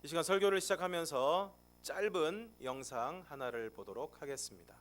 이 시간 설교를 시작하면서 짧은 영상 하나를 보도록 하겠습니다.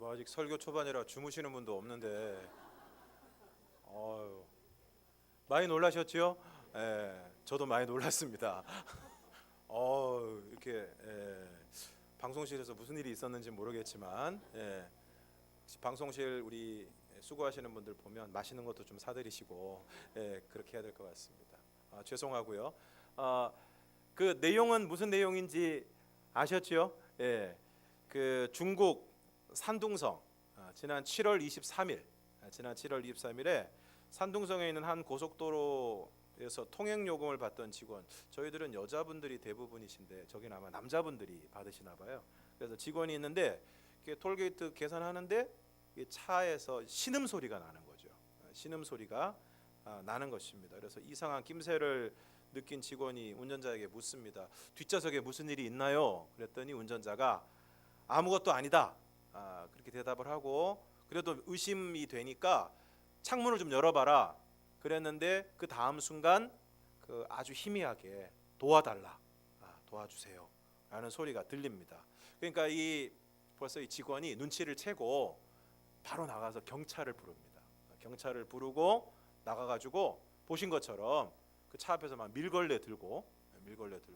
아직 설교 초반이라 주무시는 분도 없는데 많이 놀라셨죠? 저도 많이 놀랐습니다. 이렇게 방송실에서 무슨 일이 있었는지 모르겠지만 방송실 우리 수고하시는 분들 보면 맛있는 것도 좀 사드리시고 그렇게 해야 될 것 같습니다. 죄송하고요. 그 내용은 무슨 내용인지 아셨죠? 그 중국 산둥성 지난 7월 23일에 산둥성에 있는 한 고속도로에서 통행 요금을 받던 직원, 저희들은 여자분들이 대부분이신데 저긴 아마 남자분들이 받으시나 봐요. 그래서 직원이 있는데 톨게이트 계산하는데 차에서 신음 소리가 나는 거죠. 신음 소리가 나는 것입니다. 그래서 이상한 낌새를 느낀 직원이 운전자에게 묻습니다. 뒷좌석에 무슨 일이 있나요? 그랬더니 운전자가 아무것도 아니다. 그렇게 대답을 하고 그래도 의심이 되니까 창문을 좀 열어봐라 그랬는데 그 다음 순간 아주 희미하게 도와달라, 도와주세요 라는 소리가 들립니다. 그러니까 벌써 이 직원이 눈치를 채고 바로 나가서 경찰을 부릅니다. 경찰을 부르고 나가가지고 보신 것처럼 그 차 앞에서 막 밀걸레 들고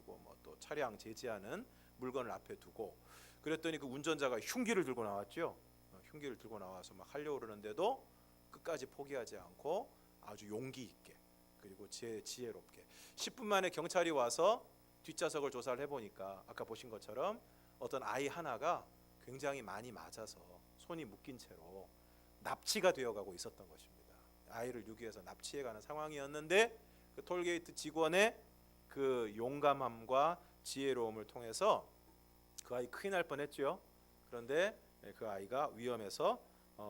뭐 또 차량 제지하는 물건을 앞에 두고 그랬더니 그 운전자가 흉기를 들고 나왔죠. 흉기를 들고 나와서 막 하려고 그러는데도 끝까지 포기하지 않고 아주 용기 있게 그리고 지혜롭게 10분 만에 경찰이 와서 뒷좌석을 조사를 해보니까 아까 보신 것처럼 어떤 아이 하나가 굉장히 많이 맞아서 손이 묶인 채로 납치가 되어가고 있었던 것입니다. 아이를 유기해서 납치해가는 상황이었는데 그 톨게이트 직원의 그 용감함과 지혜로움을 통해서 그 아이 큰일 날 뻔했죠. 그런데 그 아이가 위험에서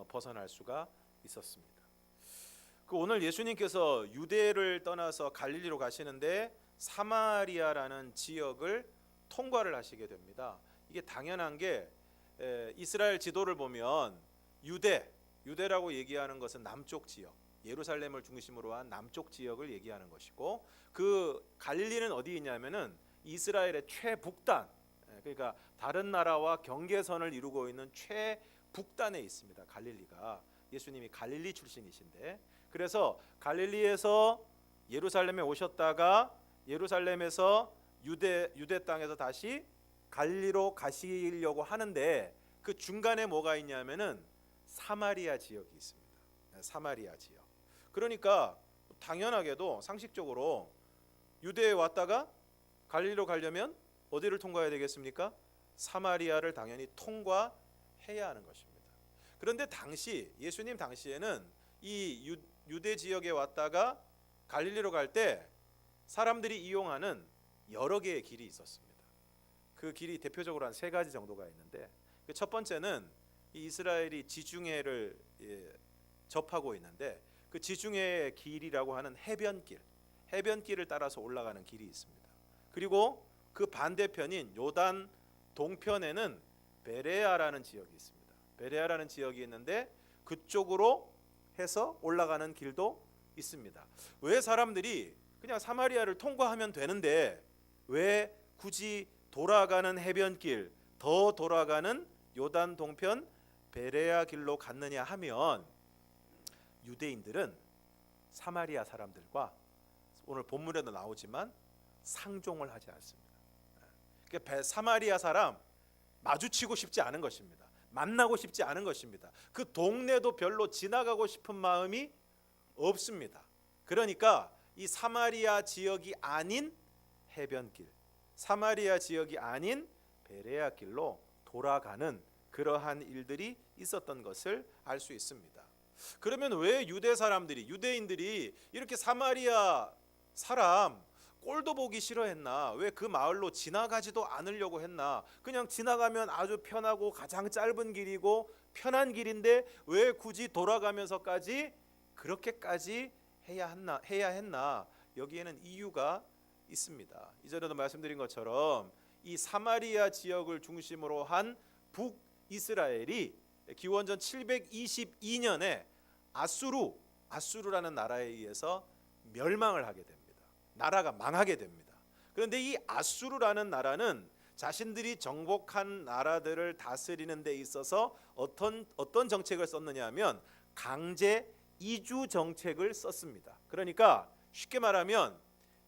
벗어날 수가 있었습니다. 오늘 예수님께서 유대를 떠나서 갈릴리로 가시는데 사마리아라는 지역을 통과를 하시게 됩니다. 이게 당연한 게 이스라엘 지도를 보면 유대라고 얘기하는 것은 남쪽 지역, 예루살렘을 중심으로 한 남쪽 지역을 얘기하는 것이고 그 갈릴리는 어디 있냐면은 이스라엘의 최북단, 그러니까 다른 나라와 경계선을 이루고 있는 최북단에 있습니다. 갈릴리가. 예수님이 갈릴리 출신이신데 그래서 갈릴리에서 예루살렘에 오셨다가 예루살렘에서 유대 땅에서 다시 갈릴리로 가시려고 하는데 그 중간에 뭐가 있냐면은 사마리아 지역이 있습니다. 사마리아 지역. 그러니까 당연하게도 상식적으로 유대에 왔다가 갈릴리로 가려면 어디를 통과해야 되겠습니까? 사마리아를 당연히 통과해야 하는 것입니다. 그런데 예수님 당시에는 이 유대 지역에 왔다가 갈릴리로 갈 때 사람들이 이용하는 여러 개의 길이 있었습니다. 그 길이 대표적으로 한 3가지 정도가 있는데 첫 번째는 이 이스라엘이 지중해를 접하고 있는데 그 지중해의 길이라고 하는 해변길을 따라서 올라가는 길이 있습니다. 그리고 그 반대편인 요단 동편에는 베레아라는 지역이 있습니다. 베레아라는 지역이 있는데 그쪽으로 해서 올라가는 길도 있습니다. 왜 사람들이 그냥 사마리아를 통과하면 되는데 왜 굳이 돌아가는 해변길, 더 돌아가는 요단 동편 베레아 길로 갔느냐 하면, 유대인들은 사마리아 사람들과 오늘 본문에도 나오지만 상종을 하지 않습니다. 그러니까 사마리아 사람 마주치고 싶지 않은 것입니다. 만나고 싶지 않은 것입니다. 그 동네도 별로 지나가고 싶은 마음이 없습니다. 그러니까 이 사마리아 지역이 아닌 해변길, 사마리아 지역이 아닌 베레아 길로 돌아가는 그러한 일들이 있었던 것을 알 수 있습니다. 그러면 왜 유대인들이 이렇게 사마리아 사람 꼴도 보기 싫어했나? 왜 그 마을로 지나가지도 않으려고 했나? 그냥 지나가면 아주 편하고 가장 짧은 길이고 편한 길인데 왜 굳이 돌아가면서까지 그렇게까지 해야 했나? 여기에는 이유가 있습니다. 이전에도 말씀드린 것처럼 이 사마리아 지역을 중심으로 한 북이스라엘이 기원전 722년에 아수르라는 나라에 의해서 멸망을 하게 됩니다. 나라가 망하게 됩니다. 그런데 이 아수르라는 나라는 자신들이 정복한 나라들을 다스리는 데 있어서 어떤 정책을 썼느냐 하면 강제 이주 정책을 썼습니다. 그러니까 쉽게 말하면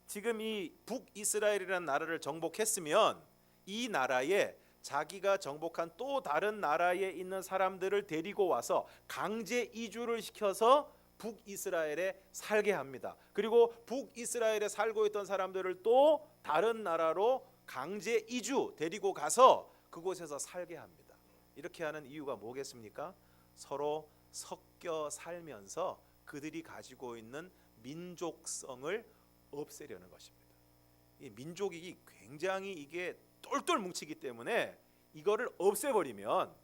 지금 이 북이스라엘이라는 나라를 정복했으면 이 나라에 자기가 정복한 또 다른 나라에 있는 사람들을 데리고 와서 강제 이주를 시켜서 북이스라엘에 살게 합니다. 그리고 북이스라엘에 살고 있던 사람들을 또 다른 나라로 강제 이주 데리고 가서 그곳에서 살게 합니다. 이렇게 하는 이유가 뭐겠습니까? 서로 섞여 살면서 그들이 가지고 있는 민족성을 없애려는 것입니다. 이 민족이 굉장히 이게 똘똘 뭉치기 때문에 이거를 없애버리면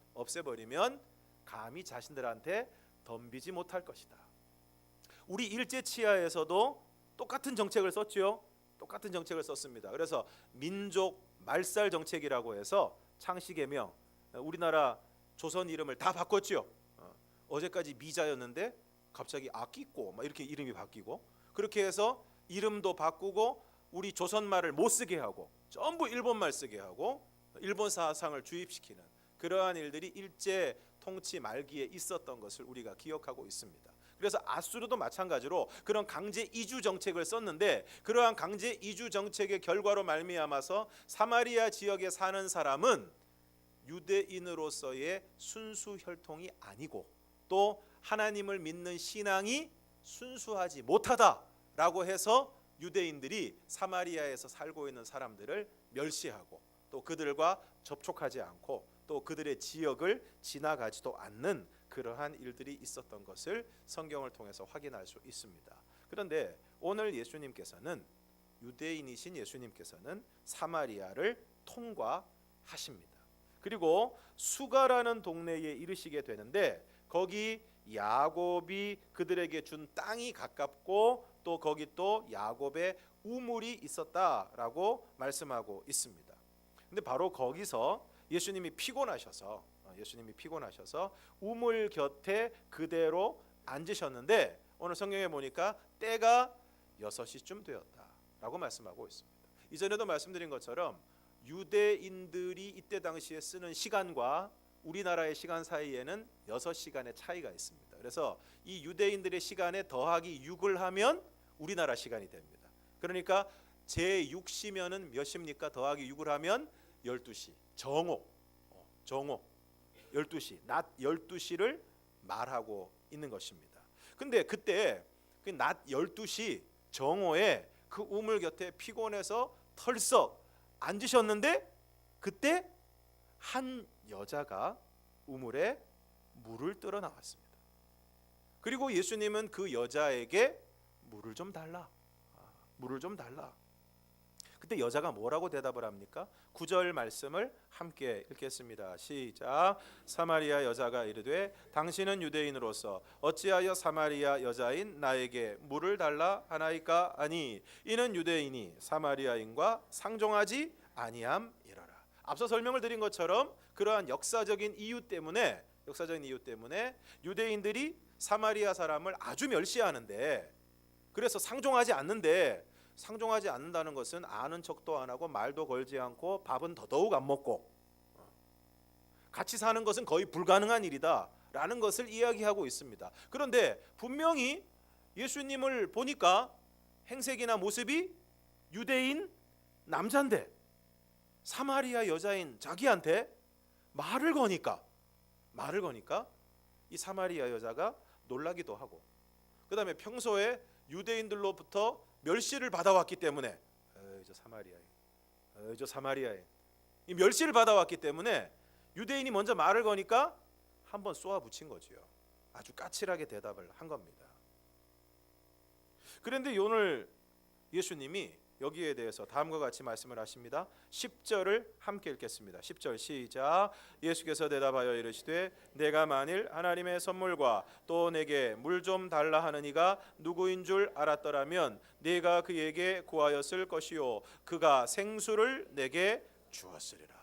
감히 자신들한테 덤비지 못할 것이다. 우리 일제 치하에서도 똑같은 정책을 썼죠. 똑같은 정책을 썼습니다. 그래서 민족 말살 정책이라고 해서 창씨개명, 우리나라 조선 이름을 다 바꿨죠. 어제까지 미자였는데 갑자기 아끼꼬 막 이렇게 이름이 바뀌고, 그렇게 해서 이름도 바꾸고 우리 조선말을 못 쓰게 하고 전부 일본말 쓰게 하고 일본 사상을 주입시키는 그러한 일들이 일제 통치 말기에 있었던 것을 우리가 기억하고 있습니다. 그래서 아수르도 마찬가지로 그런 강제 이주 정책을 썼는데, 그러한 강제 이주 정책의 결과로 말미암아서 사마리아 지역에 사는 사람은 유대인으로서의 순수 혈통이 아니고 또 하나님을 믿는 신앙이 순수하지 못하다라고 해서 유대인들이 사마리아에서 살고 있는 사람들을 멸시하고 또 그들과 접촉하지 않고 또 그들의 지역을 지나가지도 않는 그러한 일들이 있었던 것을 성경을 통해서 확인할 수 있습니다. 그런데 오늘 유대인이신 예수님께서는 사마리아를 통과하십니다. 그리고 수가라는 동네에 이르시게 되는데 거기 야곱이 그들에게 준 땅이 가깝고 또 거기 또 야곱의 우물이 있었다라고 말씀하고 있습니다. 근데 바로 거기서 예수님이 피곤하셔서 우물 곁에 그대로 앉으셨는데 오늘 성경에 보니까 때가 6시쯤 되었다라고 말씀하고 있습니다. 이전에도 말씀드린 것처럼 유대인들이 이때 당시에 쓰는 시간과 우리나라의 시간 사이에는 6시간의 차이가 있습니다. 그래서 이 유대인들의 시간에 더하기 6을 하면 우리나라 시간이 됩니다. 그러니까 제6시면은 몇 시입니까? 더하기 6을 하면 12시. 정오 12시, 낮 12시를 말하고 있는 것입니다. 근데 그때 그 낮 12시 정오에 그 우물 곁에 피곤해서 털썩 앉으셨는데 그때 한 여자가 우물에 물을 뜨러 나왔습니다. 그리고 예수님은 그 여자에게 물을 좀 달라. 그때 여자가 뭐라고 대답을 합니까? 9절 말씀을 함께 읽겠습니다. 시작. 사마리아 여자가 이르되 당신은 유대인으로서 어찌하여 사마리아 여자인 나에게 물을 달라 하나이까? 아니 이는 유대인이 사마리아인과 상종하지 아니함이러라. 앞서 설명을 드린 것처럼 그러한 역사적인 이유 때문에 역사적인 이유 때문에 유대인들이 사마리아 사람을 아주 멸시하는데, 그래서 상종하지 않는다는 것은 아는 척도 안 하고 말도 걸지 않고 밥은 더더욱 안 먹고 같이 사는 것은 거의 불가능한 일이다 라는 것을 이야기하고 있습니다. 그런데 분명히 예수님을 보니까 행색이나 모습이 유대인 남자인데 사마리아 여자인 자기한테 말을 거니까 이 사마리아 여자가 놀라기도 하고, 그 다음에 평소에 유대인들로부터 멸시를 받아왔기 때문에 저 사마리아인 이 멸시를 받아왔기 때문에 유대인이 먼저 말을 거니까 한번 쏘아붙인 거지요. 아주 까칠하게 대답을 한 겁니다. 그런데 오늘 예수님이 여기에 대해서 다음과 같이 말씀을 하십니다. 10절을 함께 읽겠습니다. 10절 시작. 예수께서 대답하여 이르시되 내가 만일 하나님의 선물과 또 내게 물 좀 달라 하는 이가 누구인 줄 알았더라면 네가 그에게 구하였을 것이요 그가 생수를 내게 주었으리라.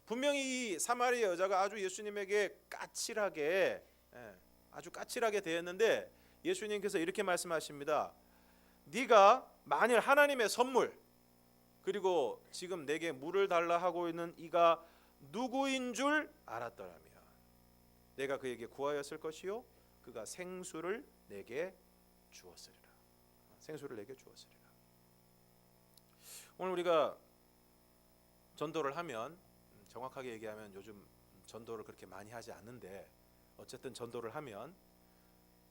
분명히 이 사마리아 여자가 아주 예수님에게 아주 까칠하게 대했는데 예수님께서 이렇게 말씀하십니다. 네가 만일 하나님의 선물, 그리고 지금 내게 물을 달라 하고 있는 이가 누구인 줄 알았더라면 내가 그에게 구하였을 것이요 그가 생수를 내게 주었으리라. 오늘 우리가 전도를 하면, 정확하게 얘기하면 요즘 전도를 그렇게 많이 하지 않는데 어쨌든 전도를 하면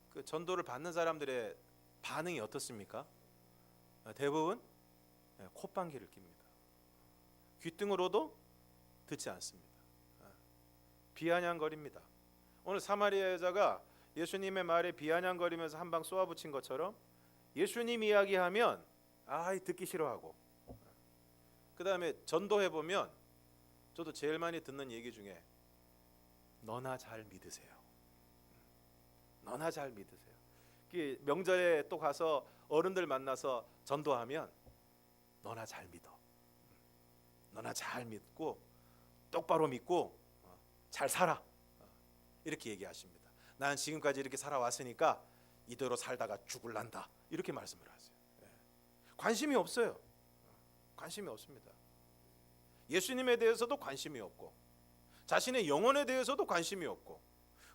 그 전도를 받는 사람들의 반응이 어떻습니까? 대부분 콧방귀를 낍니다. 귓등으로도 듣지 않습니다. 비아냥거립니다. 오늘 사마리아 여자가 예수님의 말에 비아냥거리면서 한 방 쏘아붙인 것처럼 예수님 이야기하면 듣기 싫어하고, 그 다음에 전도해보면 저도 제일 많이 듣는 얘기 중에 너나 잘 믿으세요. 명절에 또 가서 어른들 만나서 전도하면 너나 잘 믿고 똑바로 믿고 잘 살아, 이렇게 얘기하십니다. 난 지금까지 이렇게 살아왔으니까 이대로 살다가 죽을란다, 이렇게 말씀을 하세요. 관심이 없어요. 관심이 없습니다. 예수님에 대해서도 관심이 없고, 자신의 영혼에 대해서도 관심이 없고,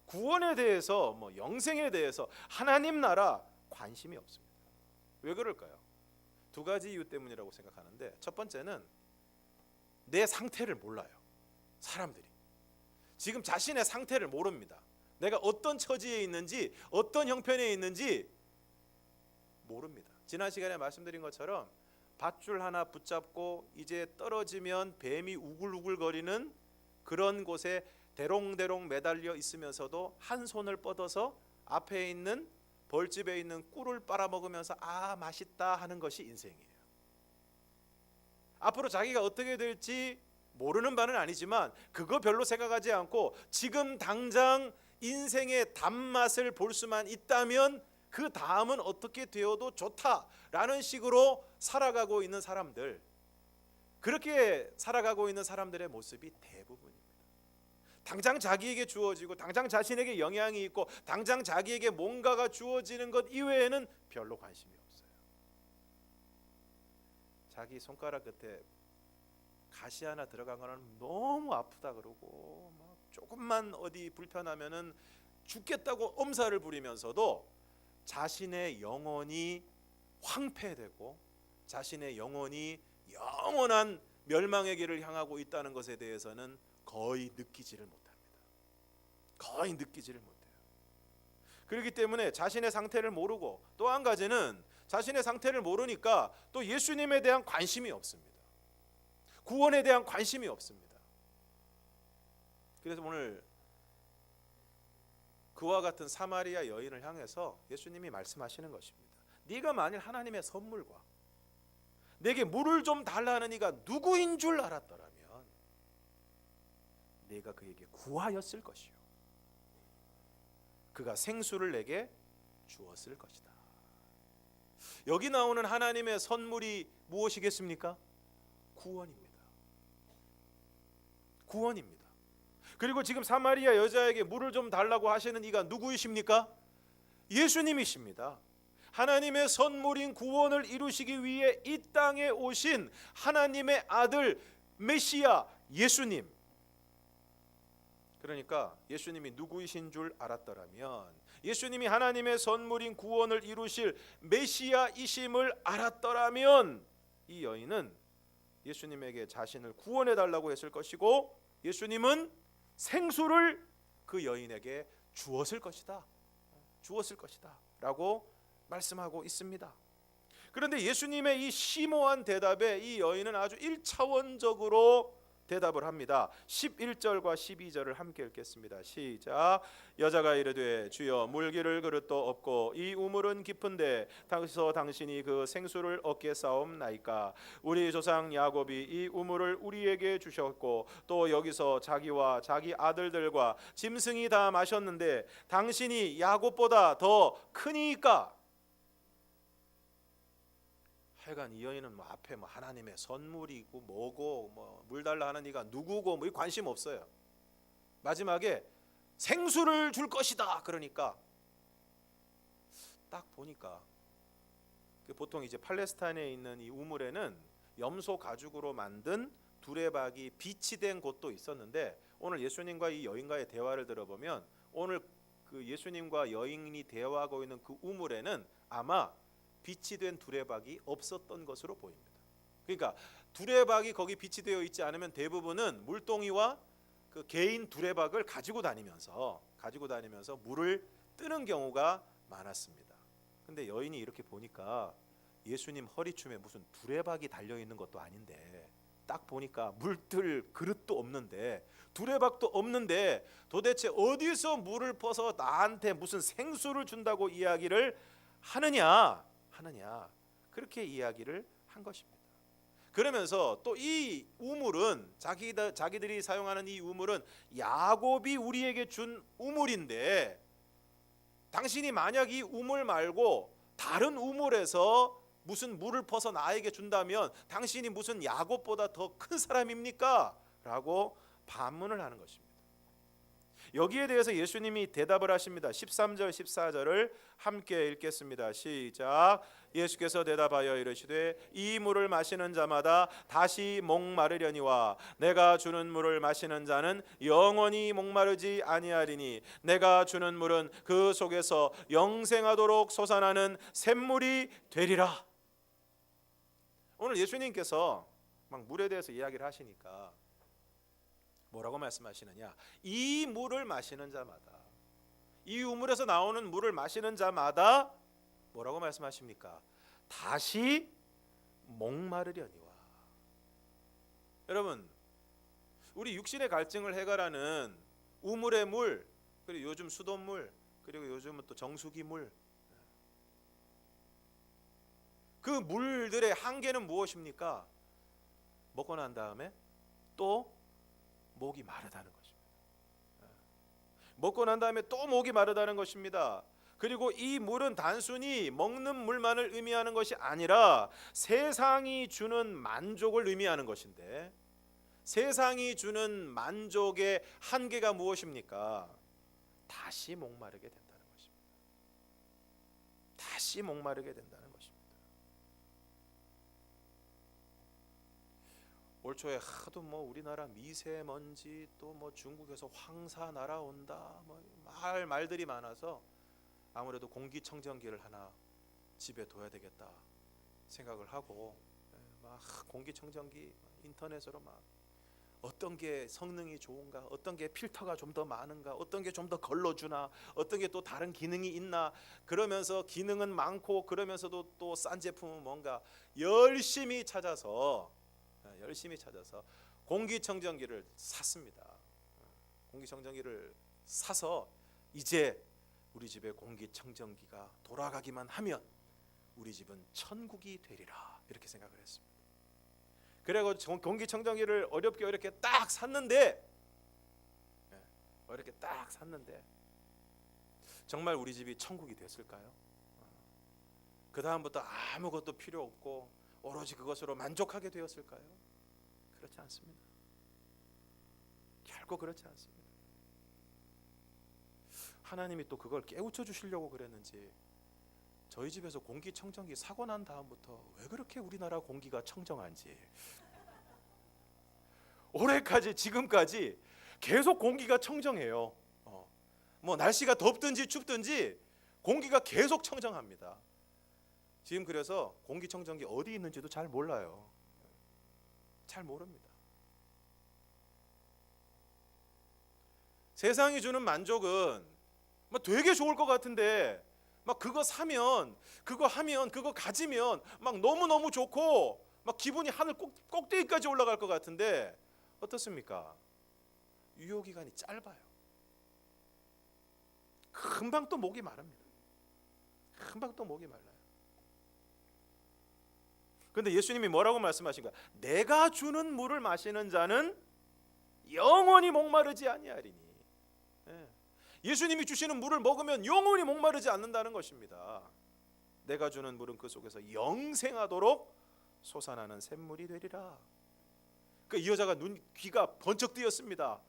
구원에 대해서, 영생에 대해서, 하나님 나라 관심이 없습니다. 왜 그럴까요? 두 가지 이유 때문이라고 생각하는데, 첫 번째는 내 상태를 몰라요. 사람들이 지금 자신의 상태를 모릅니다. 내가 어떤 처지에 있는지, 어떤 형편에 있는지 모릅니다. 지난 시간에 말씀드린 것처럼 밧줄 하나 붙잡고 이제 떨어지면 뱀이 우글우글거리는 그런 곳에 대롱대롱 매달려 있으면서도 한 손을 뻗어서 앞에 있는 벌집에 있는 꿀을 빨아먹으면서 맛있다 하는 것이 인생이에요. 앞으로 자기가 어떻게 될지 모르는 바는 아니지만 그거 별로 생각하지 않고 지금 당장 인생의 단맛을 볼 수만 있다면 그 다음은 어떻게 되어도 좋다라는 식으로 살아가고 있는 사람들, 그렇게 살아가고 있는 사람들의 모습이 대부분입니다. 당장 자기에게 주어지고 당장 자신에게 영향이 있고 당장 자기에게 뭔가가 주어지는 것 이외에는 별로 관심이 없어요. 자기 손가락 끝에 가시 하나 들어간 거는 너무 아프다 그러고, 조금만 어디 불편하면은 죽겠다고 엄살을 부리면서도 자신의 영혼이 황폐되고 자신의 영혼이 영원한 멸망의 길을 향하고 있다는 것에 대해서는 거의 느끼지를 못합니다. 그렇기 때문에 자신의 상태를 모르고, 또 한 가지는 자신의 상태를 모르니까 또 예수님에 대한 관심이 없습니다. 구원에 대한 관심이 없습니다. 그래서 오늘 그와 같은 사마리아 여인을 향해서 예수님이 말씀하시는 것입니다. 네가 만일 하나님의 선물과 내게 물을 좀 달라는 이가 누구인 줄 알았더라면 내가 그에게 구하였을 것이요 그가 생수를 내게 주었을 것이다. 여기 나오는 하나님의 선물이 무엇이겠습니까? 구원입니다. 그리고 지금 사마리아 여자에게 물을 좀 달라고 하시는 이가 누구이십니까? 예수님이십니다. 하나님의 선물인 구원을 이루시기 위해 이 땅에 오신 하나님의 아들 메시아 예수님. 그러니까 예수님이 누구이신 줄 알았더라면, 예수님이 하나님의 선물인 구원을 이루실 메시아이심을 알았더라면, 이 여인은 예수님에게 자신을 구원해 달라고 했을 것이고, 예수님은 생수를 그 여인에게 주었을 것이다. 주었을 것이다 라고 말씀하고 있습니다. 그런데 예수님의 이 심오한 대답에 이 여인은 아주 1차원적으로 대답을 합니다. 11절과 12절을 함께 읽겠습니다. 시작. 여자가 이르되 주여 물기를 그릇도 없고 이 우물은 깊은데 당시서 당신이 그 생수를 얻게 싸움나이까. 우리 조상 야곱이 이 우물을 우리에게 주셨고 또 여기서 자기와 자기 아들들과 짐승이 다 마셨는데 당신이 야곱보다 더 크니까. 하여간 이 여인은 앞에 하나님의 선물이고 뭐고 물 달라 하는 이가 누구고 관심 없어요. 마지막에 생수를 줄 것이다 그러니까 딱 보니까 보통 이제 팔레스타인에 있는 이 우물에는 염소 가죽으로 만든 두레박이 비치된 곳도 있었는데, 오늘 예수님과 이 여인과의 대화를 들어보면 오늘 그 예수님과 여인이 대화하고 있는 그 우물에는 아마 비치된 두레박이 없었던 것으로 보입니다. 그러니까 두레박이 거기 비치되어 있지 않으면 대부분은 물동이와 그 개인 두레박을 가지고 다니면서 물을 뜨는 경우가 많았습니다. 근데 여인이 이렇게 보니까 예수님 허리춤에 무슨 두레박이 달려 있는 것도 아닌데, 딱 보니까 물뜰 그릇도 없는데 두레박도 없는데 도대체 어디서 물을 퍼서 나한테 무슨 생수를 준다고 이야기를 하느냐 그렇게 이야기를 한 것입니다. 그러면서 또 이 우물은 자기들이 사용하는 이 우물은 야곱이 우리에게 준 우물인데, 당신이 만약 이 우물 말고 다른 우물에서 무슨 물을 퍼서 나에게 준다면 당신이 무슨 야곱보다 더 큰 사람입니까? 라고 반문을 하는 것입니다. 여기에 대해서 예수님이 대답을 하십니다. 13절 14절을 함께 읽겠습니다. 시작. 예수께서 대답하여 이르시되 이 물을 마시는 자마다 다시 목마르려니와 내가 주는 물을 마시는 자는 영원히 목마르지 아니하리니 내가 주는 물은 그 속에서 영생하도록 솟아나는 샘물이 되리라. 오늘 예수님께서 막 물에 대해서 이야기를 하시니까 뭐라고 말씀하시느냐? 이 물을 마시는 자마다, 이 우물에서 나오는 물을 마시는 자마다 뭐라고 말씀하십니까? 다시 목마르려니와. 여러분, 우리 육신의 갈증을 해결하는 우물의 물, 그리고 요즘 수돗물, 그리고 요즘은 또 정수기 물, 그 물들의 한계는 무엇입니까? 먹고 난 다음에 또 목이 마르다는 것입니다. 먹고 난 다음에 또 목이 마르다는 것입니다. 그리고 이 물은 단순히 먹는 물만을 의미하는 것이 아니라 세상이 주는 만족을 의미하는 것인데, 세상이 주는 만족의 한계가 무엇입니까? 다시 목마르게 된다는 것입니다. 다시 목마르게 된다는 것입니다. 올 초에 하도 우리나라 미세먼지, 또 중국에서 황사 날아온다, 말들이 많아서 아무래도 공기청정기를 하나 집에 둬야 되겠다 생각을 하고, 막 공기청정기 인터넷으로 막 어떤 게 성능이 좋은가, 어떤 게 필터가 좀 더 많은가, 어떤 게 좀 더 걸러주나, 어떤 게 또 다른 기능이 있나, 그러면서 기능은 많고 그러면서도 또 싼 제품은 뭔가 열심히 찾아서 공기청정기를 샀습니다. 공기청정기를 사서 이제 우리 집에 공기청정기가 돌아가기만 하면 우리 집은 천국이 되리라, 이렇게 생각을 했습니다. 그래서 공기청정기를 어렵게 딱 샀는데, 정말 우리 집이 천국이 됐을까요? 그 다음부터 아무것도 필요 없고 오로지 그것으로 만족하게 되었을까요? 그렇지 않습니다. 결코 그렇지 않습니다. 하나님이 또 그걸 깨우쳐 주시려고 그랬는지 저희 집에서 공기청정기 사고 난 다음부터 왜 그렇게 우리나라 공기가 청정한지 올해까지 지금까지 계속 공기가 청정해요. 뭐 날씨가 덥든지 춥든지 공기가 계속 청정합니다. 지금 그래서 공기청정기 어디 있는지도 잘 몰라요. 잘 모릅니다. 세상이 주는 만족은 막 되게 좋을 것 같은데 막 그거 사면 그거 하면 그거 가지면 막 너무너무 좋고 막 기분이 하늘 꼭대기까지 올라갈 것 같은데 어떻습니까? 유효기간이 짧아요. 금방 또 목이 마릅니다. 금방 또 목이 말라요. 그런데 예수님이 뭐라고 말씀하신 거야? 내가 주는 물을 마시는 자는 영원히 목마르지 아니하리니. 예수님이 주시는 물을 먹으면 영원히 목마르지 않는다는 것입니다. 내가 주는 물은 그 속에서 영생하도록 솟아나는 샘물이 되리라. 이 여자가 귀가 번쩍 뜨였습니다.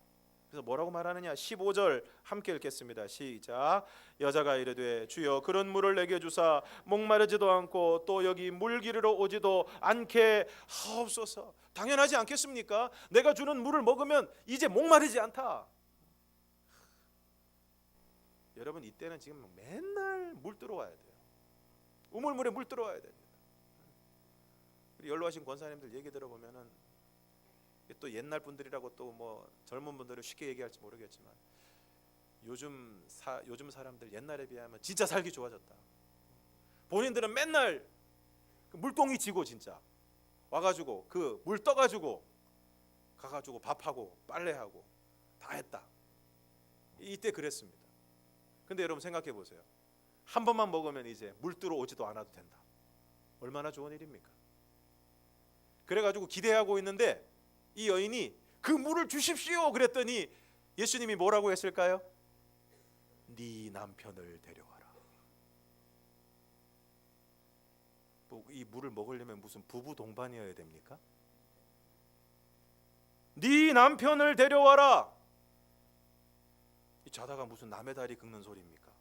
그래서 뭐라고 말하느냐? 15절 함께 읽겠습니다. 시작. 여자가 이르되 주여 그런 물을 내게 주사 목마르지도 않고 또 여기 물 기르러 오지도 않게 하옵소서. 당연하지 않겠습니까? 내가 주는 물을 먹으면 이제 목마르지 않다. 여러분 이때는 지금 맨날 물 들어와야 돼요. 우물물에 물 들어와야 됩니다. 우리 연로하신 권사님들 얘기 들어보면은 또 옛날 분들이라고 또 뭐 젊은 분들은 쉽게 얘기할지 모르겠지만 요즘 사람들 옛날에 비하면 진짜 살기 좋아졌다. 본인들은 맨날 그 물동이 지고 진짜 와가지고 그 물 떠가지고 가가지고 밥하고 빨래하고 다 했다. 이때 그랬습니다. 근데 여러분 생각해 보세요. 한 번만 먹으면 이제 물 들어오지도 않아도 된다. 얼마나 좋은 일입니까? 그래가지고 기대하고 있는데 이 여인이 그 물을 주십시오 그랬더니 예수님이 뭐라고 했을까요? 네 남편을 데려와라. 이 물을 먹으려면 무슨 부부 동반이어야 됩니까? 네 남편을 데려와라. 이 자다가 무슨 남의 다리 긁는 소리입니까?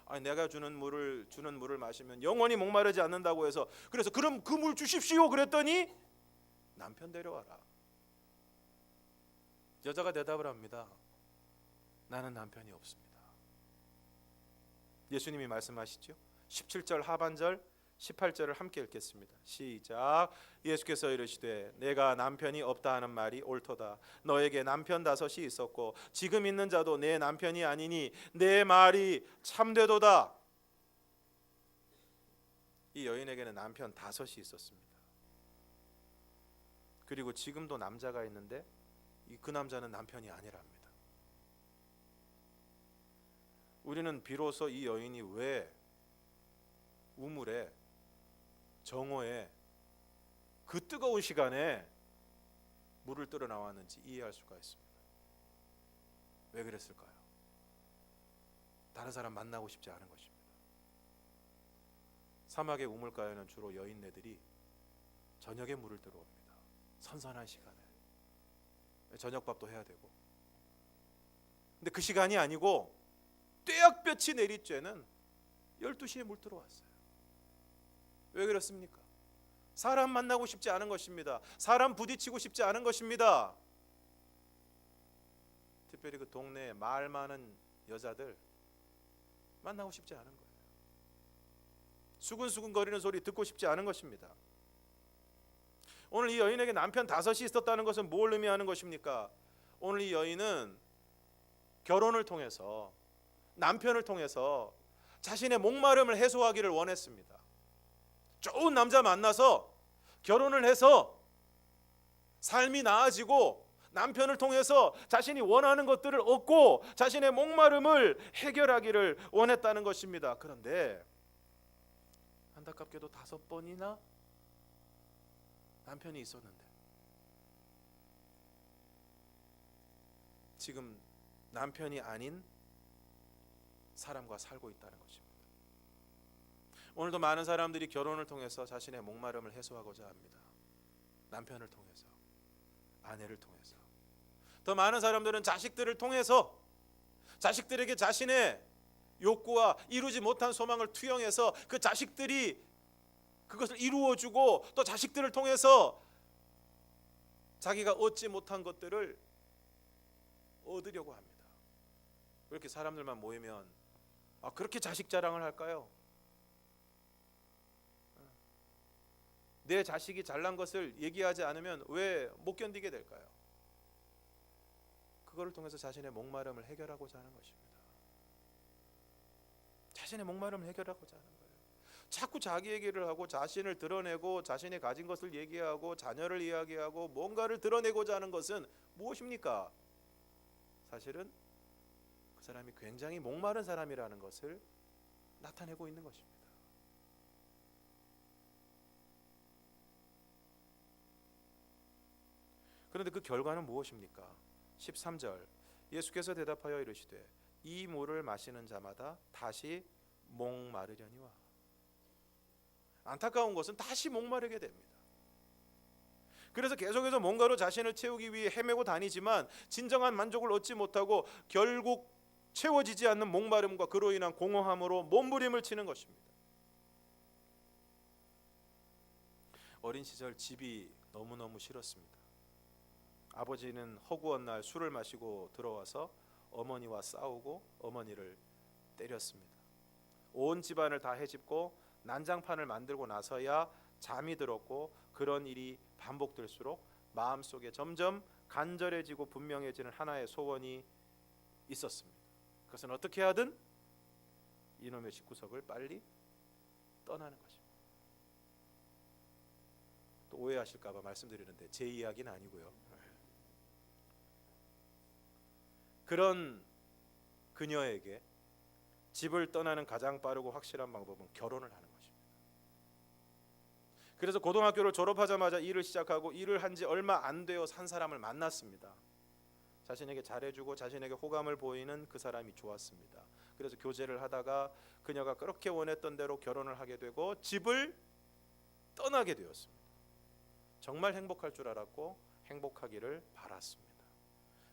아니 내가 주는 물을 마시면 영원히 목마르지 않는다고 해서 그래서 그럼 그 물 주십시오 그랬더니 남편 데려와라. 여자가 대답을 합니다. 나는 남편이 없습니다. 예수님이 말씀하시죠. 17절 하반절 18절을 함께 읽겠습니다. 시작. 예수께서 이르시되 내가 남편이 없다 하는 말이 옳도다. 너에게 남편 다섯이 있었고 지금 있는 자도 내 남편이 아니니 내 말이 참되도다. 이 여인에게는 남편 다섯이 있었습니다. 그리고 지금도 남자가 있는데 그 남자는 남편이 아니랍니다. 우리는 비로소 이 여인이 왜 우물에 정오에 그 뜨거운 시간에 물을 뜨러 나왔는지 이해할 수가 있습니다. 왜 그랬을까요? 다른 사람 만나고 싶지 않은 것입니다. 사막의 우물가에는 주로 여인네들이 저녁에 물을 뜨러 옵니다. 선선한 시간에 저녁밥도 해야 되고. 근데 그 시간이 아니고 떼약볕이 내리쬐는 12시에 물 들어왔어요. 왜 그렇습니까? 사람 만나고 싶지 않은 것입니다. 사람 부딪히고 싶지 않은 것입니다. 특별히 그 동네에 말 많은 여자들 만나고 싶지 않은 거예요. 수근수근 거리는 소리 듣고 싶지 않은 것입니다. 오늘 이 여인에게 남편 다섯이 있었다는 것은 뭘 의미하는 것입니까? 오늘 이 여인은 결혼을 통해서 남편을 통해서 자신의 목마름을 해소하기를 원했습니다. 좋은 남자 만나서 결혼을 해서 삶이 나아지고 남편을 통해서 자신이 원하는 것들을 얻고 자신의 목마름을 해결하기를 원했다는 것입니다. 그런데 안타깝게도 5번이나 남편이 있었는데 지금 남편이 아닌 사람과 살고 있다는 것입니다. 오늘도 많은 사람들이 결혼을 통해서 자신의 목마름을 해소하고자 합니다. 남편을 통해서, 아내를 통해서. 더 많은 사람들은 자식들을 통해서 자식들에게 자신의 욕구와 이루지 못한 소망을 투영해서 그 자식들이 그것을 이루어주고 또 자식들을 통해서 자기가 얻지 못한 것들을 얻으려고 합니다. 그렇게 사람들만 모이면 그렇게 자식 자랑을 할까요? 내 자식이 잘난 것을 얘기하지 않으면 왜 못 견디게 될까요? 그거를 통해서 자신의 목마름을 해결하고자 하는 것입니다. 자신의 목마름을 해결하고자 하는 거예요. 자꾸 자기 얘기를 하고 자신을 드러내고 자신이 가진 것을 얘기하고 자녀를 이야기하고 뭔가를 드러내고자 하는 것은 무엇입니까? 사실은 그 사람이 굉장히 목마른 사람이라는 것을 나타내고 있는 것입니다. 그런데 그 결과는 무엇입니까? 13절 예수께서 대답하여 이르시되 이 물을 마시는 자마다 다시 목마르려니와. 안타까운 것은 다시 목마르게 됩니다. 그래서 계속해서 뭔가로 자신을 채우기 위해 헤매고 다니지만 진정한 만족을 얻지 못하고 결국 채워지지 않는 목마름과 그로 인한 공허함으로 몸부림을 치는 것입니다. 어린 시절 집이 너무너무 싫었습니다. 아버지는 허구한 날 술을 마시고 들어와서 어머니와 싸우고 어머니를 때렸습니다. 온 집안을 다 헤집고 난장판을 만들고 나서야 잠이 들었고 그런 일이 반복될수록 마음속에 점점 간절해지고 분명해지는 하나의 소원이 있었습니다. 그것은 어떻게 하든 이놈의 집구석을 빨리 떠나는 것입니다. 또 오해하실까 봐 말씀드리는데 제 이야기는 아니고요. 그런 그녀에게 집을 떠나는 가장 빠르고 확실한 방법은 결혼을 하는 것입니다. 그래서 고등학교를 졸업하자마자 일을 시작하고 일을 한 지 얼마 안 되어 산 사람을 만났습니다. 자신에게 잘해주고 자신에게 호감을 보이는 그 사람이 좋았습니다. 그래서 교제를 하다가 그녀가 그렇게 원했던 대로 결혼을 하게 되고 집을 떠나게 되었습니다. 정말 행복할 줄 알았고 행복하기를 바랐습니다.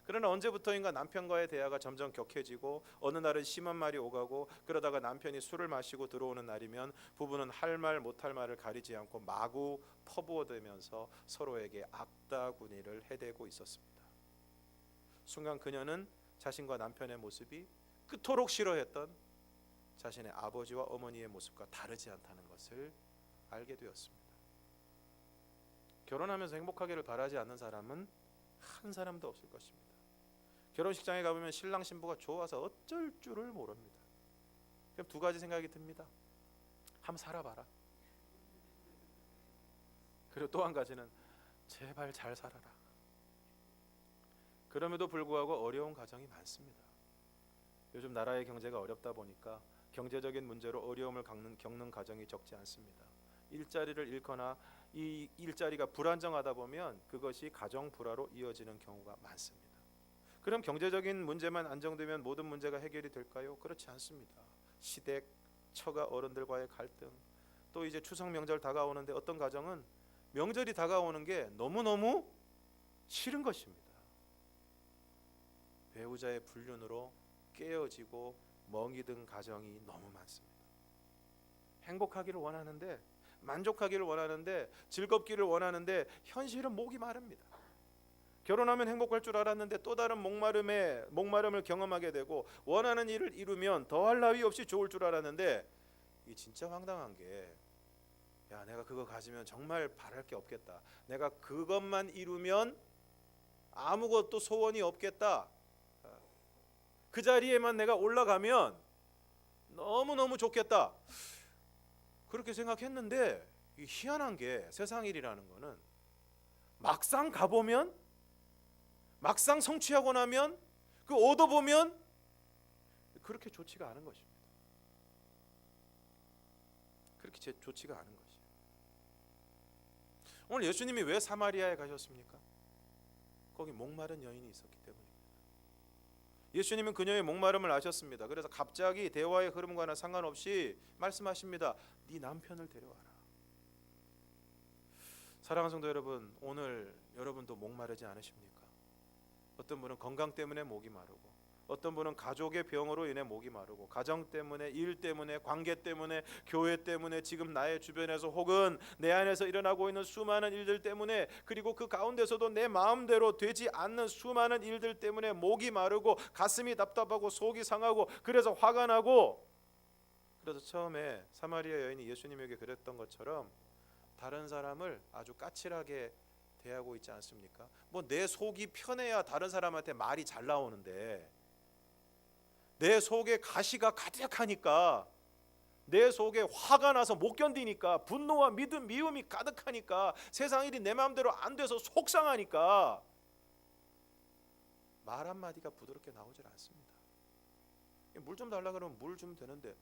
그러나 언제부터인가 남편과의 대화가 점점 격해지고 어느 날은 심한 말이 오가고 그러다가 남편이 술을 마시고 들어오는 날이면 부부는 할 말 못할 말을 가리지 않고 마구 퍼부어대면서 서로에게 악다구니를 해대고 있었습니다. 순간 그녀는 자신과 남편의 모습이 그토록 싫어했던 자신의 아버지와 어머니의 모습과 다르지 않다는 것을 알게 되었습니다. 결혼하면서 행복하기를 바라지 않는 사람은 한 사람도 없을 것입니다. 결혼식장에 가보면 신랑 신부가 좋아서 어쩔 줄을 모릅니다. 그럼 두 가지 생각이 듭니다. 한번 살아봐라. 그리고 또 한 가지는 제발 잘 살아라. 그럼에도 불구하고 어려운 가정이 많습니다. 요즘 나라의 경제가 어렵다 보니까 경제적인 문제로 어려움을 겪는 가정이 적지 않습니다. 일자리를 잃거나 이 일자리가 불안정하다 보면 그것이 가정 불화로 이어지는 경우가 많습니다. 그럼 경제적인 문제만 안정되면 모든 문제가 해결이 될까요? 그렇지 않습니다. 시댁, 처가 어른들과의 갈등, 또 이제 추석 명절 다가오는데 어떤 가정은 명절이 다가오는 게 너무너무 싫은 것입니다. 배우자의 불륜으로 깨어지고 멍이 든 가정이 너무 많습니다. 행복하기를 원하는데, 만족하기를 원하는데, 즐겁기를 원하는데 현실은 목이 마릅니다. 결혼하면 행복할 줄 알았는데 또 다른 목마름을 경험하게 되고 원하는 일을 이루면 더할 나위 없이 좋을 줄 알았는데 이 진짜 황당한 게 내가 그거 가지면 정말 바랄 게 없겠다. 내가 그것만 이루면 아무것도 소원이 없겠다. 그 자리에만 내가 올라가면 너무너무 좋겠다. 그렇게 생각했는데 이 희한한 게 세상 일이라는 거는 막상 가보면 막상 성취하고 나면 그 얻어보면 그렇게 좋지가 않은 것입니다. 그렇게 좋지가 않은 것이에요. 오늘 예수님이 왜 사마리아에 가셨습니까? 거기 목마른 여인이 있었기 때문입니다. 예수님은 그녀의 목마름을 아셨습니다. 그래서 갑자기 대화의 흐름과는 상관없이 말씀하십니다. 네 남편을 데려와라. 사랑하는 성도 여러분, 오늘 여러분도 목마르지 않으십니까? 어떤 분은 건강 때문에 목이 마르고 어떤 분은 가족의 병으로 인해 목이 마르고, 가정 때문에, 일 때문에, 관계 때문에, 교회 때문에, 지금 나의 주변에서 혹은 내 안에서 일어나고 있는 수많은 일들 때문에, 그리고 그 가운데서도 내 마음대로 되지 않는 수많은 일들 때문에 목이 마르고 가슴이 답답하고 속이 상하고, 그래서 화가 나고. 그래서 처음에 사마리아 여인이 예수님에게 그랬던 것처럼 다른 사람을 아주 까칠하게 대하고 있지 않습니까? 뭐 내 속이 편해야 다른 사람한테 말이 잘 나오는데, 내 속에 가시가 가득하니까, 내 속에 화가 나서 못 견디니까, 분노와 미움이 가득하니까, 세상 일이 내 마음대로 안 돼서 속상하니까 말 한마디가 부드럽게 나오질 않습니다. 물 좀 달라 그러면 물 주면 되는데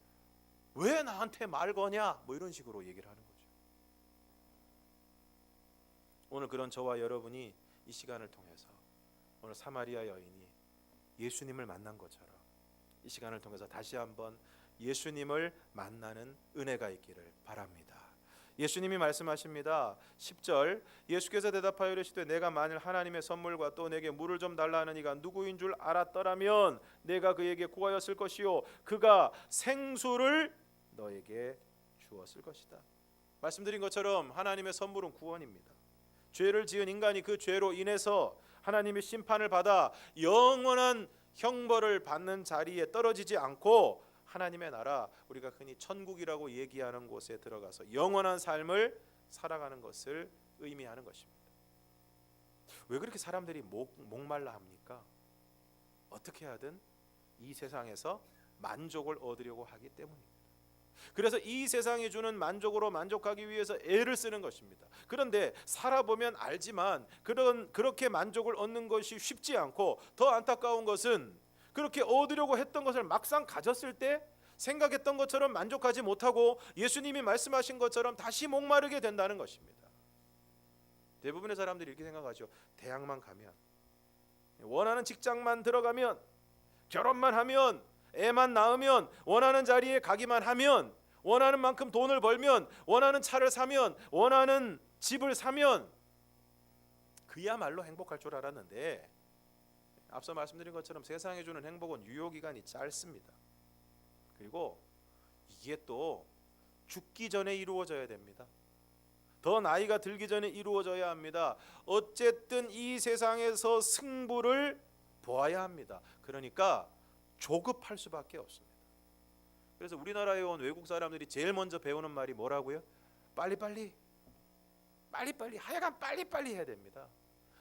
왜 나한테 말 거냐, 뭐 이런 식으로 얘기를 하는 거죠. 오늘 그런 저와 여러분이 이 시간을 통해서 오늘 사마리아 여인이 예수님을 만난 것처럼 이 시간을 통해서 다시 한번 예수님을 만나는 은혜가 있기를 바랍니다. 예수님이 말씀하십니다. 10절, 예수께서 대답하여 이르시되 내가 만일 하나님의 선물과 또 내게 물을 좀 달라 하는 이가 누구인 줄 알았더라면 내가 그에게 구하였을 것이요 그가 생수를 너에게 주었을 것이다. 말씀드린 것처럼 하나님의 선물은 구원입니다. 죄를 지은 인간이 그 죄로 인해서 하나님의 심판을 받아 영원한 형벌을 받는 자리에 떨어지지 않고 하나님의 나라, 우리가 흔히 천국이라고 얘기하는 곳에 들어가서 영원한 삶을 살아가는 것을 의미하는 것입니다. 왜 그렇게 사람들이 목말라 합니까? 어떻게 하든 이 세상에서 만족을 얻으려고 하기 때문입니다. 그래서 이 세상이 주는 만족으로 만족하기 위해서 애를 쓰는 것입니다. 그런데 살아보면 알지만 그렇게 만족을 얻는 것이 쉽지 않고, 더 안타까운 것은 그렇게 얻으려고 했던 것을 막상 가졌을 때 생각했던 것처럼 만족하지 못하고 예수님이 말씀하신 것처럼 다시 목마르게 된다는 것입니다. 대부분의 사람들이 이렇게 생각하죠. 대학만 가면, 원하는 직장만 들어가면, 결혼만 하면, 애만 낳으면, 원하는 자리에 가기만 하면, 원하는 만큼 돈을 벌면, 원하는 차를 사면, 원하는 집을 사면 그야말로 행복할 줄 알았는데, 앞서 말씀드린 것처럼 세상에 주는 행복은 유효기간이 짧습니다. 그리고 이게 또 죽기 전에 이루어져야 됩니다. 더 나이가 들기 전에 이루어져야 합니다. 어쨌든 이 세상에서 승부를 보아야 합니다. 그러니까 조급할 수밖에 없습니다. 그래서 우리나라에 온 외국 사람들이 제일 먼저 배우는 말이 뭐라고요? 빨리빨리, 하여간 빨리빨리 해야 됩니다.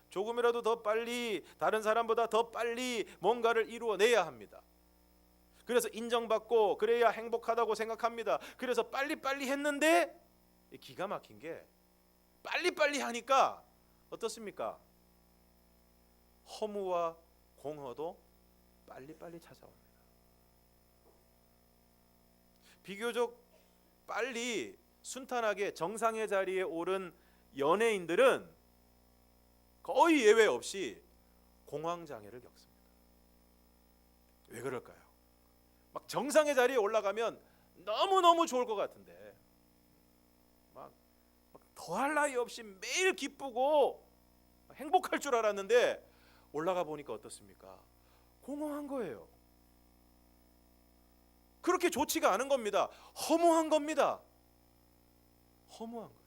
조금이라도 더 빨리, 다른 사람보다 더 빨리 뭔가를 이루어내야 합니다. 그래서 인정받고 그래야 행복하다고 생각합니다. 그래서 빨리빨리 했는데 기가 막힌 게, 빨리빨리 하니까 어떻습니까? 허무와 공허도 빨리빨리 찾아옵니다. 비교적 빨리 순탄하게 정상의 자리에 오른 연예인들은 거의 예외 없이 공황장애를 겪습니다. 왜 그럴까요? 막 정상의 자리에 올라가면 너무너무 좋을 것 같은데 막 더할 나위 없이 매일 기쁘고 행복할 줄 알았는데 올라가 보니까 어떻습니까? 공허한 거예요. 그렇게 좋지가 않은 겁니다. 허무한 겁니다. 허무한 거예요.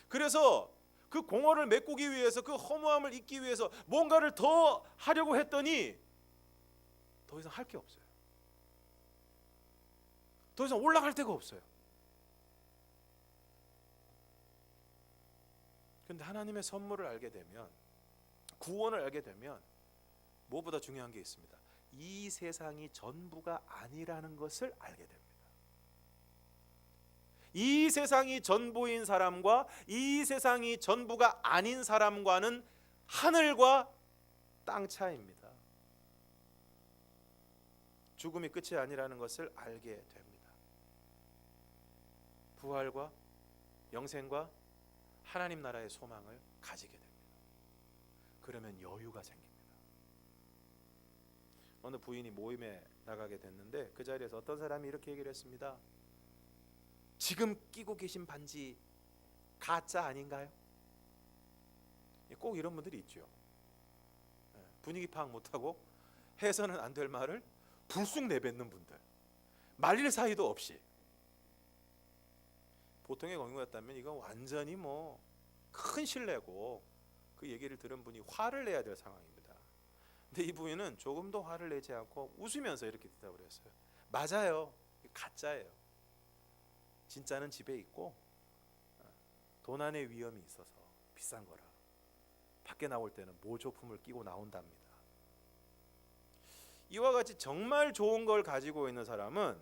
그래서 그 공허를 메꾸기 위해서, 그 허무함을 잊기 위해서 뭔가를 더 하려고 했더니 더 이상 할 게 없어요. 더 이상 올라갈 데가 없어요. 그런데 하나님의 선물을 알게 되면, 구원을 알게 되면 무엇보다 중요한 게 있습니다. 이 세상이 전부가 아니라는 것을 알게 됩니다. 이 세상이 전부인 사람과 이 세상이 전부가 아닌 사람과는 하늘과 땅 차이입니다. 죽음이 끝이 아니라는 것을 알게 됩니다. 부활과 영생과 하나님 나라의 소망을 가지게 됩니다. 그러면 여유가 생깁니다. 어느 부인이 모임에 나가게 됐는데 그 자리에서 어떤 사람이 이렇게 얘기를 했습니다. 지금 끼고 계신 반지 가짜 아닌가요? 꼭 이런 분들이 있죠. 분위기 파악 못하고 해서는 안 될 말을 불쑥 내뱉는 분들, 말릴 사이도 없이. 보통의 경우였다면 이건 완전히 큰 신뢰고 그 얘기를 들은 분이 화를 내야 될 상황입니다. 근데 이 부인은 조금도 화를 내지 않고 웃으면서 이렇게 대답을 했어요. 맞아요, 가짜예요. 진짜는 집에 있고 도난의 위험이 있어서 비싼 거라. 밖에 나올 때는 모조품을 끼고 나온답니다. 이와 같이 정말 좋은 걸 가지고 있는 사람은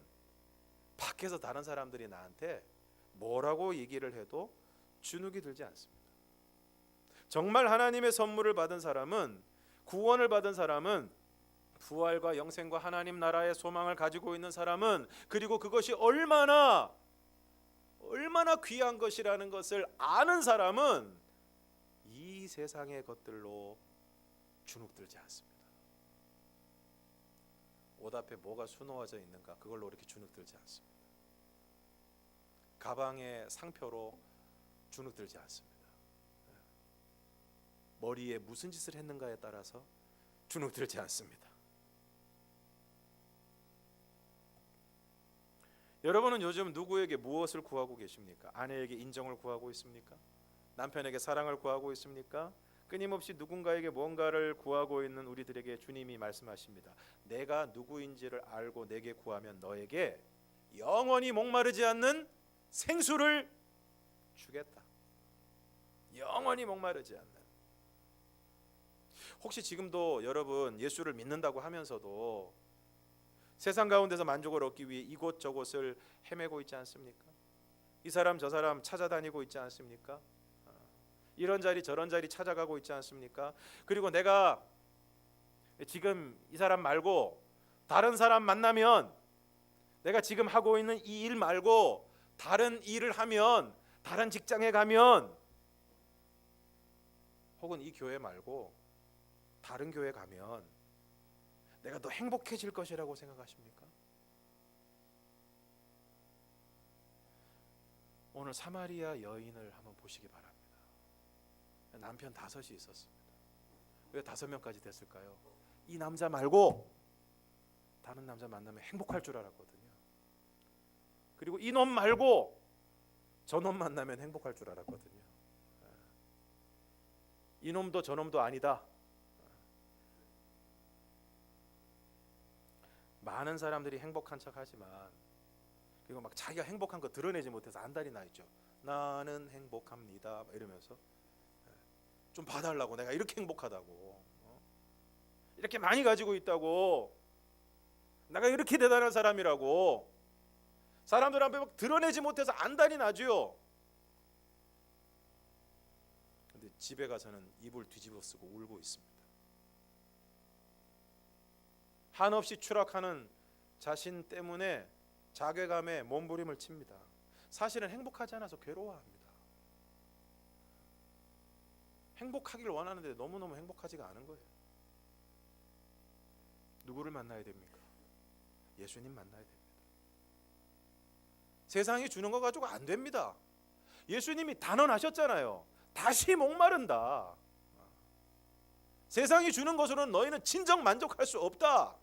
밖에서 다른 사람들이 나한테 뭐라고 얘기를 해도 주눅이 들지 않습니다. 정말 하나님의 선물을 받은 사람은, 구원을 받은 사람은, 부활과 영생과 하나님 나라의 소망을 가지고 있는 사람은, 그리고 그것이 얼마나 귀한 것이라는 것을 아는 사람은 이 세상의 것들로 주눅들지 않습니다. 옷 앞에 뭐가 수놓아져 있는가, 그걸로 이렇게 주눅들지 않습니다. 가방의 상표로 주눅들지 않습니다. 머리에 무슨 짓을 했는가에 따라서 주눅들지 않습니다. 여러분은 요즘 누구에게 무엇을 구하고 계십니까? 아내에게 인정을 구하고 있습니까? 남편에게 사랑을 구하고 있습니까? 끊임없이 누군가에게 뭔가를 구하고 있는 우리들에게 주님이 말씀하십니다. 내가 누구인지를 알고 내게 구하면 너에게 영원히 목마르지 않는 생수를 주겠다. 영원히 목마르지 않는. 혹시 지금도 여러분 예수를 믿는다고 하면서도 세상 가운데서 만족을 얻기 위해 이곳저곳을 헤매고 있지 않습니까? 이 사람 저 사람 찾아다니고 있지 않습니까? 이런 자리 저런 자리 찾아가고 있지 않습니까? 그리고 내가 지금 이 사람 말고 다른 사람 만나면, 내가 지금 하고 있는 이 일 말고 다른 일을 하면, 다른 직장에 가면, 혹은 이 교회 말고 다른 교회 가면 내가 더 행복해질 것이라고 생각하십니까? 오늘 사마리아 여인을 한번 보시기 바랍니다. 남편 5이 있었습니다. 왜 5명까지 됐을까요? 이 남자 말고 다른 남자 만나면 행복할 줄 알았거든요. 그리고 이놈 말고 저놈 만나면 행복할 줄 알았거든요. 이놈도 저놈도 아니다. 많은 사람들이 행복한 척하지만, 그리고 막 자기가 행복한 거 드러내지 못해서 안달이 나 있죠. 나는 행복합니다 이러면서 좀 봐달라고, 내가 이렇게 행복하다고, 이렇게 많이 가지고 있다고, 내가 이렇게 대단한 사람이라고 사람들 앞에 막 드러내지 못해서 안달이 나죠. 근데 집에 가서는 이불 뒤집어 쓰고 울고 있습니다. 한없이 추락하는 자신 때문에 자괴감에 몸부림을 칩니다. 사실은 행복하지 않아서 괴로워합니다. 행복하길 원하는데 너무너무 행복하지가 않은 거예요. 누구를 만나야 됩니까? 예수님 만나야 됩니다. 세상이 주는 거 가지고 안 됩니다. 예수님이 단언하셨잖아요. 다시 목마른다. 세상이 주는 것으로는 너희는 진정 만족할 수 없다.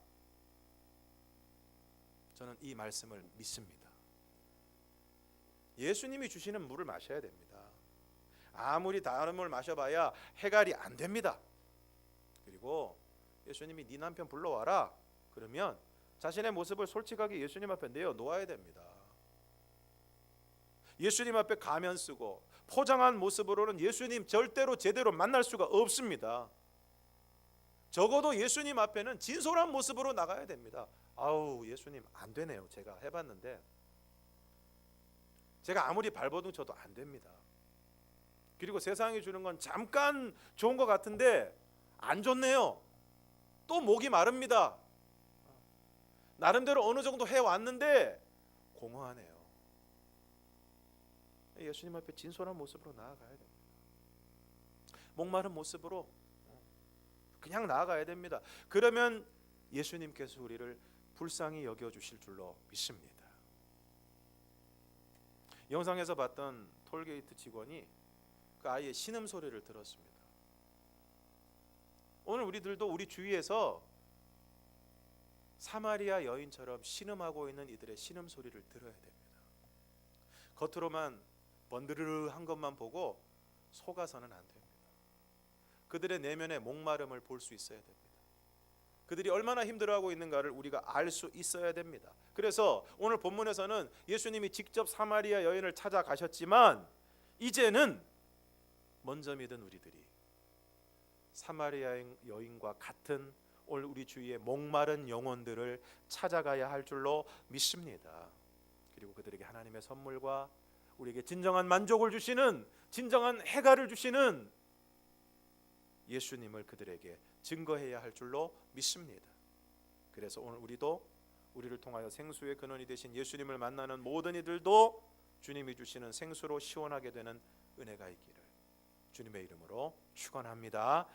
저는 이 말씀을 믿습니다. 예수님이 주시는 물을 마셔야 됩니다. 아무리 다른 물 마셔봐야 해갈이 안 됩니다. 그리고 예수님이 네 남편 불러와라 그러면 자신의 모습을 솔직하게 예수님 앞에 내어놓아야 됩니다. 예수님 앞에 가면 쓰고 포장한 모습으로는 예수님 절대로 제대로 만날 수가 없습니다. 적어도 예수님 앞에는 진솔한 모습으로 나가야 됩니다. 아우, 예수님 안 되네요. 제가 해봤는데 제가 아무리 발버둥 쳐도 안 됩니다. 그리고 세상이 주는 건 잠깐 좋은 것 같은데 안 좋네요. 또 목이 마릅니다. 나름대로 어느 정도 해왔는데 공허하네요. 예수님 앞에 진솔한 모습으로 나아가야 됩니다. 목마른 모습으로 그냥 나아가야 됩니다. 그러면 예수님께서 우리를 불쌍히 여겨주실 줄로 믿습니다. 영상에서 봤던 톨게이트 직원이 그 아이의 신음소리를 들었습니다. 오늘 우리들도 우리 주위에서 사마리아 여인처럼 신음하고 있는 이들의 신음 소리를 들어야 됩니다. 겉으로만 번드르르한 것만 보고 속아서는 안 됩니다. 그들의 내면의 목마름을 볼 수 있어야 됩니다. 그들이 얼마나 힘들어하고 있는가를 우리가 알 수 있어야 됩니다. 그래서 오늘 본문에서는 예수님이 직접 사마리아 여인을 찾아가셨지만 이제는 먼저 믿은 우리들이 사마리아 여인과 같은 오늘 우리 주위의 목마른 영혼들을 찾아가야 할 줄로 믿습니다. 그리고 그들에게 하나님의 선물과 우리에게 진정한 만족을 주시는, 진정한 해가를 주시는 예수님을 그들에게 증거해야 할 줄로 믿습니다. 그래서 오늘 우리도 우리를 통하여 생수의 근원이 되신 예수님을 만나는 모든 이들도 주님이 주시는 생수로 시원하게 되는 은혜가 있기를 주님의 이름으로 축원합니다.